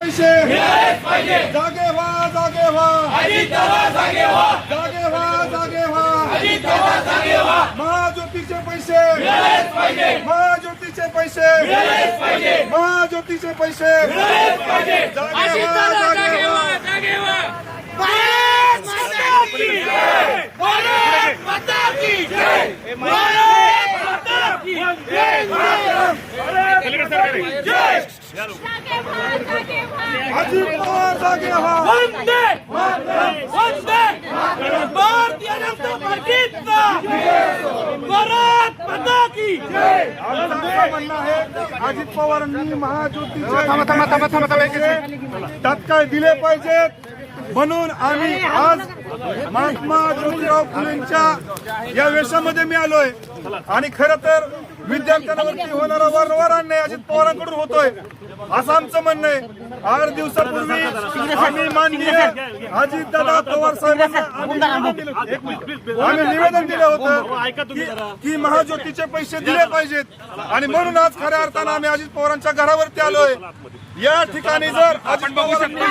पैसे जागे व्हा जागे व्हा जागे व्हा महाज्योतीचे पैसे महाज्योतीचे पैसे महाज्योतीचे पैसे जागे व्हा जागे व्हा अजित पवार जागे व्हा वंदे वंदे भारतीय जनता पार्टीचा भारत माता की जय. आमचं म्हणणं आहे अजित पवारांनी महाज्योतीचे तात्काळ दिले पाहिजेत म्हणून आम्ही आज महात्मा ज्योतिराव फुलेंच्या या वेशामध्ये मी आलोय आणि खरं तर विद्यार्थ्यांवरती होणारा वारंवार अन्याय अजित पवारांकडून होतोय असं आमचं म्हणणं आहे. 8 दिवसापूर्वी आम्ही माननीय अजितदादा पवार साहेबांना आम्ही निवेदन दिलं होतं की महाज्योतीचे पैसे दिले पाहिजेत आणि म्हणून आज खऱ्या अर्थानं आम्ही अजित पवारांच्या घरावरती आलोय. या ठिकाणी जर अजित पवारांनी